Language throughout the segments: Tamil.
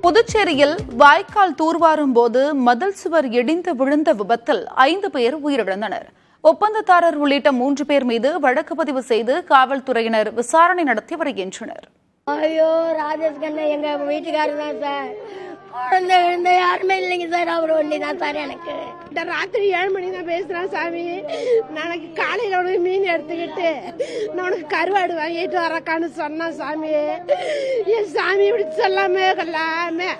புதுச்சேரியில் வாய்க்கால் தூர்வாரும் போது மதில் சுவர் இடிந்து விழுந்த விபத்தில் 5 பேர் உயிரிழந்தனர். ஒப்பந்ததாரர் உள்ளிட்ட 3 பேர் மீது வழக்கு பதிவு செய்து காவல்துறையினர் விசாரணை நடத்தி வருகின்றனர். ஐயோ, ராஜேஷ் கண்ணா எங்க வீட்டுக்காரர் தான் சார். குழந்தை எழுந்த யாருமே இல்லைங்க சார். அவர் ஒண்டி தான் சார். எனக்கு ராத்திரி 7 மணி தான் பேசுறேன் சாமி. நாளைக்கு காலையில உனக்கு மீன் எடுத்துக்கிட்டு நான் உனக்கு கருவாடு வாங்கிட்டு வரக்கான்னு சொன்னா சாமி. என் சாமி இப்படி சொல்லாமே கொள்ளாமே.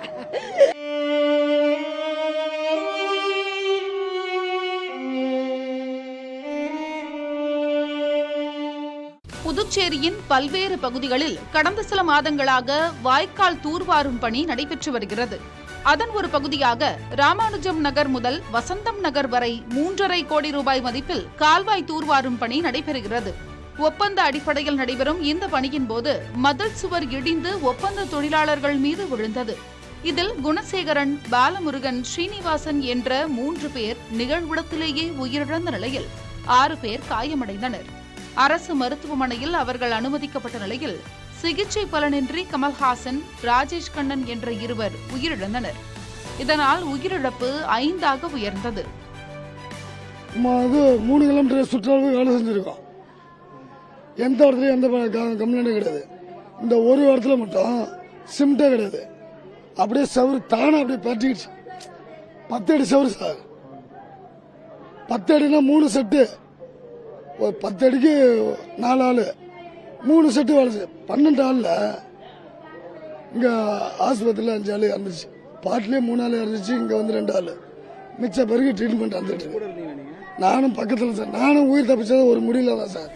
புதுச்சேரியின் பல்வேறு பகுதிகளில் கடந்த சில மாதங்களாக வாய்க்கால் தூர்வாரும் பணி நடைபெற்று வருகிறது. அதன் ஒரு பகுதியாக ராமானுஜம் நகர் முதல் வசந்தம் நகர் வரை 3.5 கோடி ரூபாய் மதிப்பில் கால்வாய் தூர்வாரும் பணி நடைபெறுகிறது. ஒப்பந்த அடிப்படையில் நடைபெறும் இந்த பணியின் போது மதில் சுவர் இடிந்து ஒப்பந்த தொழிலாளர்கள் மீது விழுந்தது. இதில் குணசேகரன், பாலமுருகன், ஸ்ரீனிவாசன் என்ற 3 பேர் நிகழ்விடத்திலேயே உயிரிழந்த நிலையில் 6 பேர் காயமடைந்தனர். அரசு மருத்துவமனையில் அவர்கள் அனுமதிக்கப்பட்ட நிலையில் சிகிச்சை பலனின்றி கமல்ஹாசன், ராஜேஷ் கண்ணன் என்ற 2 பேர் உயிரிழந்தனர். இதனால் உயிரிழப்பு 5ஆக உயர்ந்தது. 3 கிலோமீட்டர் சுற்றளவு வேலை செஞ்சிருக்கோம். எந்த இடத்துலயும் எந்த கம்ப்ளைண்டும் கிடையாது. இந்த ஒரு இடத்துல மட்டும் சிமெண்டே கிடையாது. அப்படியே சவுறு தானே அப்படியே பற்றிடுச்சு. 10 அடி சவுறு சார். 10 அடினா 3 செட்டு. 10 அடிக்கு 4 ஆளு 3 செட்டு வேலை செய்ய 12 ஆள்ல இங்க ஆஸ்பத்திரியில் 5 ஆளு இறந்துச்சு. பாட்டிலே 3 ஆள் இறந்துச்சு. இங்க வந்து 2 ஆளு. மிச்ச பேருக்கு ட்ரீட்மெண்ட் வந்துட்டு. நானும் பக்கத்துல சார். நானும் உயிர் தப்பிச்சது ஒரு முடியல தான் சார்.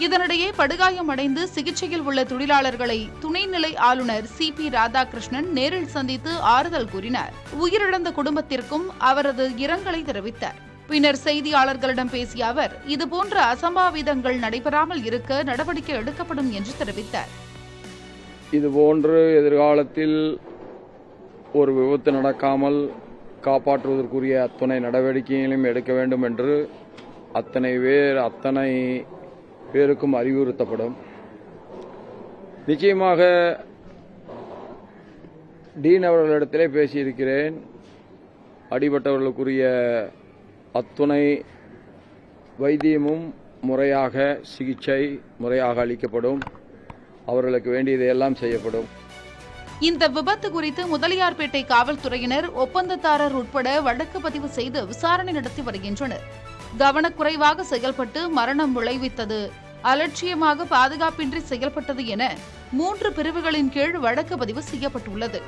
இதனிடையே படுகாயம் அடைந்து சிகிச்சையில் உள்ள தொழிலாளர்களை துணைநிலை ஆளுநர் CP ராதாகிருஷ்ணன் நேரில் சந்தித்து ஆறுதல் கூறினார். உயிரிழந்த குடும்பத்திற்கும் அவரது இரங்கலை தெரிவித்தார். பின்னர் செய்தியாளர்களிடம் பேசிய அவர், இதுபோன்ற அசம்பாவிதங்கள் நடைபெறாமல் இருக்க நடவடிக்கை எடுக்கப்படும் என்று தெரிவித்தார். இதுபோன்று எதிர்காலத்தில் ஒரு விபத்து நடக்காமல் காப்பாற்றுவதற்குரிய அத்தனை நடவடிக்கைகளையும் எடுக்க வேண்டும் என்று அத்தனை பேருக்கும் அறிவுறுத்தப்படும். நிச்சயமாக டீன் அவர்களிடத்திலே பேசியிருக்கிறேன். அடிபட்டவர்களுக்குரிய அத்துணை வைத்தியமும் முறையாக, சிகிச்சை முறையாக அளிக்கப்படும். அவர்களுக்கு வேண்டியதையெல்லாம் செய்யப்படும். இந்த விபத்து குறித்து முதலியார்பேட்டை காவல்துறையினர் ஒப்பந்ததாரர் உட்பட வழக்கு பதிவு செய்து விசாரணை நடத்தி வருகின்றனர். கவனக்குறைவாக செயல்பட்டு மரணம் விளைவித்தது, அலட்சியமாக பாதுகாப்பின்றி செயல்பட்டது என 3 பிரிவுகளின் கீழ் வழக்கு பதிவு செய்யப்பட்டுள்ளது.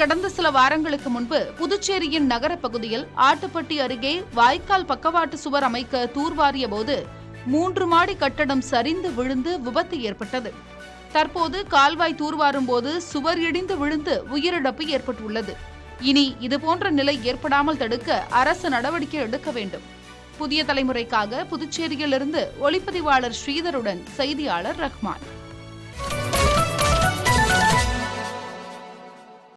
கடந்த சில வாரங்களுக்கு முன்பு புதுச்சேரியின் நகர பகுதியில் ஆட்டுப்பட்டி அருகே வாய்க்கால் பக்கவாட்டு சுவர் அமைக்க தூர்வாரிய போது 3 மாடி கட்டடம் சரிந்து விழுந்து விபத்து ஏற்பட்டது. தற்போது கால்வாய் தூர்வாரும் போது சுவர் இடிந்து விழுந்து உயிரிழப்பு ஏற்பட்டுள்ளது. இனி இதுபோன்ற நிலை ஏற்படாமல் தடுக்க அரசு நடவடிக்கை எடுக்க வேண்டும். புதிய தலைமுறைக்காக புதுச்சேரியிலிருந்து ஒளிப்பதிவாளர் ஸ்ரீதருடன் செய்தியாளர் ரஹ்மான்.